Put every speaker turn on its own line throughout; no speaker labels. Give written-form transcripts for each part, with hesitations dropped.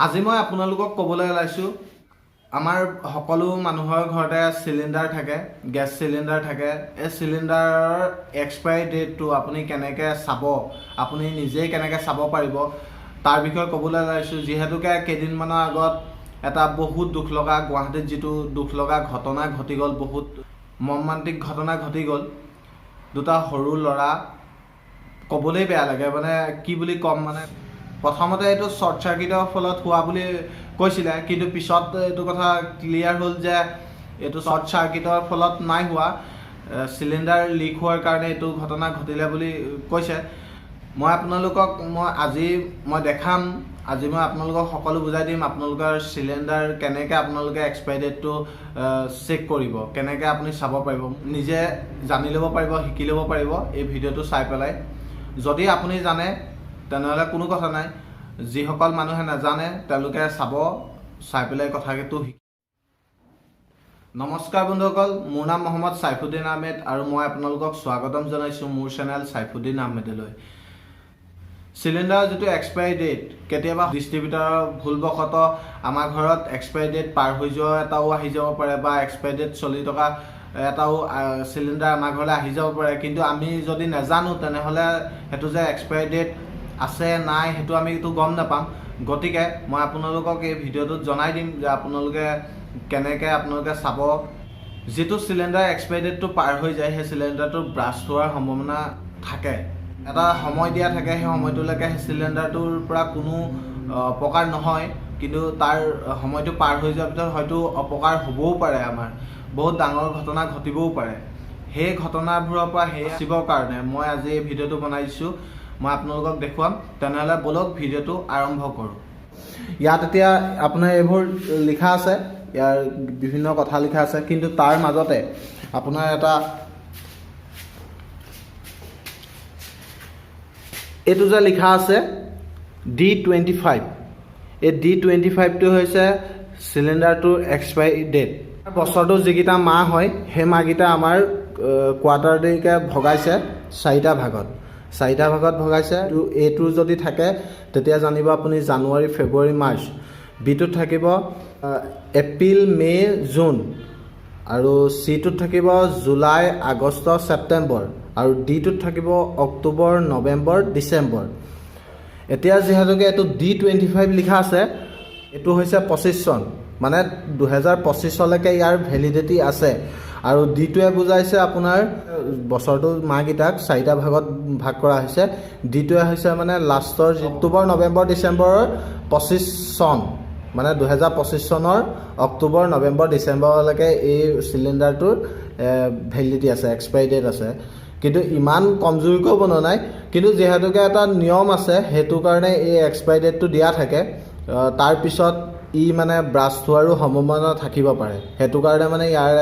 আজি মই আপোনালোকক ক'বলৈ ওলাইছোঁ আমাৰ সকলো মানুহৰ ঘৰতে সিলিন্ডাৰ থাকে, গেছ সিলিন্ডাৰ থাকে। এই সিলিন্ডাৰৰ এক্সপায়াৰি ডেটটো আপুনি কেনেকৈ চাব, আপুনি নিজেই কেনেকৈ চাব পাৰিব তাৰ বিষয়ে ক'বলৈ ওলাইছোঁ। যিহেতুকে কেইদিনমানৰ আগত এটা বহুত দুখ লগা গুৱাহাটীত যিটো দুখ লগা ঘটনা ঘটি গ'ল, বহুত মৰ্মান্তিক ঘটনা ঘটি গ'ল। দুটা সৰু ল'ৰা, ক'বলৈ বেয়া লাগে, মানে কি বুলি ক'ম, মানে প্ৰথমতে এইটো শ্বৰ্ট চাৰ্কিটৰ ফলত হোৱা বুলি কৈছিলে, কিন্তু পিছত এইটো কথা ক্লিয়াৰ হ'ল যে এইটো শ্বৰ্ট চাৰ্কিটৰ ফলত নাই হোৱা, চিলিণ্ডাৰ লিক হোৱাৰ কাৰণে এইটো ঘটনা ঘটিলে বুলি কৈছে। মই আপোনালোকক দেখাম, আজি মই আপোনালোকক সকলো বুজাই দিম। আপোনালোকৰ চিলিণ্ডাৰ কেনেকৈ আপোনালোকে এক্সপায়াৰি ডেটটো চেক কৰিব, কেনেকৈ আপুনি চাব পাৰিব, নিজে জানি ল'ব পাৰিব, শিকি ল'ব পাৰিব এই ভিডিঅ'টো চাই পেলাই। যদি আপুনি জানে তেনেহ'লে কোনো কথা নাই, যিসকল মানুহে নাজানে তেওঁলোকে চাই পেলাই কথাটো শিকি। নমস্কাৰ বন্ধুসকল, মোৰ নাম মহম্মদ চাইফুদ্দিন আহমেদ আৰু মই আপোনালোকক স্বাগতম জনাইছোঁ মোৰ চেনেল চাইফুদ্দিন আহমেদলৈ। চিলিণ্ডাৰৰ যিটো এক্সপায়াৰি ডেট, কেতিয়াবা ডিষ্ট্ৰিবিউটাৰৰ ভুলবশতঃ আমাৰ ঘৰত এক্সপায়াৰি ডেট পাৰ হৈ যোৱা এটাও আহি যাব পাৰে, বা এক্সপায়াৰি ডেট চলি থকা এটাও চিলিণ্ডাৰ আমাৰ ঘৰলৈ আহি যাব পাৰে। কিন্তু আমি যদি নাজানো তেনেহ'লে সেইটো যে এক্সপায়াৰি ডেট আছে নাই সেইটো আমি গম নাপাম। গতিকে মই আপোনালোকক এই ভিডিঅ'টোত জনাই দিম যে আপোনালোকে কেনেকৈ চাব। যিটো চিলিণ্ডাৰ এক্সপায়াৰি ডেটটো পাৰ হৈ যায়, সেই চিলিণ্ডাৰটো ব্ৰাষ্ট হোৱাৰ সম্ভাৱনা থাকে। এটা সময় দিয়া থাকে, সেই সময়টোলৈকে সেই চিলিণ্ডাৰটোৰ পৰা কোনো অপকাৰ নহয়, কিন্তু তাৰ সময়টো পাৰ হৈ যোৱাৰ পিছত হয়তো অপকাৰ হ'বও পাৰে, আমাৰ বহুত ডাঙৰ ঘটনা ঘটিবও পাৰে। সেই ঘটনাবোৰৰ পৰা বাচিবৰ কাৰণে মই আজি এই ভিডিঅ'টো বনাইছোঁ, মই আপোনালোকক দেখুৱাম। তেনেহ'লে ব'লক ভিডিঅ'টো আৰম্ভ কৰোঁ। ইয়াত এতিয়া আপোনাৰ এইবোৰ লিখা আছে, ইয়াৰ বিভিন্ন কথা লিখা আছে, কিন্তু তাৰ মাজতে আপোনাৰ এইটো যে লিখা আছে D25, এই D25টো হৈছে চিলিণ্ডাৰটোৰ এক্সপায়াৰি ডেট। বছৰটো যিকেইটা মাহ হয় সেই মাহকেইটা আমাৰ কোৱাৰ্টাৰলিকে ভগাইছে চাৰিটা ভাগত ভগাইছে। এইটো যদি থাকে তেতিয়া জানিব আপুনি জানুৱাৰী, ফেব্ৰুৱাৰী, মাৰ্চ। বিটোত থাকিব এপ্ৰিল, মে', জুন, আৰু চিটোত থাকিব জুলাই, আগষ্ট, ছেপ্টেম্বৰ, আৰু ডিটোত থাকিব অক্টোবৰ, নৱেম্বৰ, ডিচেম্বৰ। এতিয়া যিহেতুকে এইটো D25 লিখা আছে, এইটো হৈছে 25 চন, মানে 2025 চনলৈকে ইয়াৰ ভেলিডিটি আছে। আৰু ডিটোৱে বুজাইছে আপোনাৰ বছৰটোৰ মাহকেইটাক চাৰিটা ভাগত ভাগ কৰা হৈছে। ডিটোৱে হৈছে মানে লাষ্টৰ অক্টোবৰ, নৱেম্বৰ, ডিচেম্বৰৰ 25 চন, মানে 2025 চনৰ অক্টোবৰ, নৱেম্বৰ, ডিচেম্বৰলৈকে এই চিলিণ্ডাৰটোৰ ভেলিডিটি আছে, এক্সপায়াৰি ডেট আছে। কিন্তু ইমান কমজোৰিকৈ বনোৱা নাই, কিন্তু যিহেতুকে এটা নিয়ম আছে সেইটো কাৰণে এই এক্সপায়াৰি ডেটটো দিয়া থাকে। তাৰপিছত মানে ব্ৰাষ্ট হোৱাৰো সম্ভাৱনা থাকিব পাৰে, সেইটো কাৰণে মানে ইয়াৰ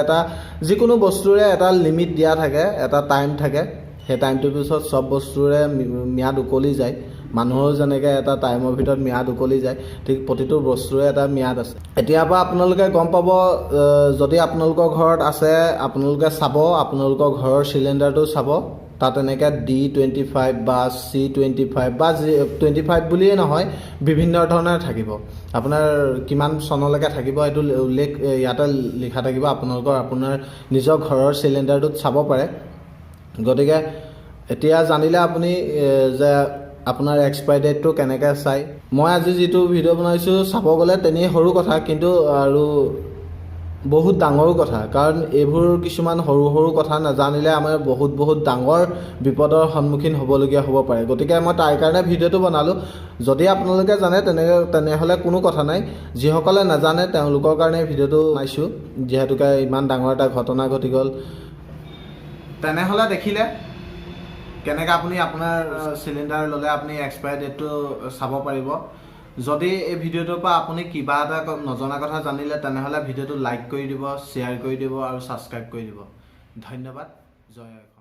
যিকোনো বস্তুৰে এটা লিমিট দিয়া থাকে, এটা টাইম থাকে। সেই টাইমটোৰ পিছত চব বস্তুৰে ম্যাদ উকলি যায়। মানুহৰ যেনেকৈ এটা টাইমৰ ভিতৰত ম্যাদ উকলি যায়, ঠিক প্ৰতিটো বস্তুৰে এটা ম্যাদ আছে। এতিয়াৰ পৰা আপোনালোকে গম পাব, যদি আপোনালোকৰ ঘৰত আছে আপোনালোকে চাব, আপোনালোকৰ ঘৰৰ চিলিণ্ডাৰটো চাব, তাত এনেকৈ D25 বা C25 বা 25 বুলিয়ে নহয়, বিভিন্ন ধৰণৰ থাকিব। আপোনাৰ কিমান চনলৈকে থাকিব সেইটো উল্লেখ ইয়াতে লিখা থাকিব। আপোনাৰ নিজৰ ঘৰৰ চিলিণ্ডাৰটোত চাব পাৰে। গতিকে এতিয়া জানিলে আপুনি যে আপোনাৰ এক্সপায়াৰি ডেটটো কেনেকৈ চাই। মই আজি যিটো ভিডিঅ' বনাইছোঁ চাব গ'লে তেনেই সৰু কথা, কিন্তু আৰু বহুত ডাঙৰো কথা, কাৰণ এইবোৰ কিছুমান সৰু কথা নাজানিলে আমাৰ বহুত ডাঙৰ বিপদৰ সন্মুখীন হ'বলগীয়া হ'ব পাৰে। গতিকে মই তাৰ কাৰণে ভিডিঅ'টো বনালোঁ। যদি আপোনালোকে জানে তেনেহ'লে কোনো কথা নাই, যিসকলে নাজানে তেওঁলোকৰ কাৰণে ভিডিঅ'টো বনাইছোঁ, যিহেতুকে ইমান ডাঙৰ এটা ঘটনা ঘটি গ'ল। তেনেহ'লে দেখিলে কেনেকৈ আপুনি আপোনাৰ চিলিণ্ডাৰ ল'লে আপুনি এক্সপায়াৰি ডেটটো চাব পাৰিব। যদি এই ভিডিঅ'টোৰ পৰা আপুনি কিবা এটা নজনা কথা জানিলে তেনেহ'লে ভিডিঅ'টো লাইক কৰি দিব, শ্বেয়াৰ কৰি দিব আৰু ছাবস্ক্ৰাইব কৰি দিব। ধন্যবাদ। জয়।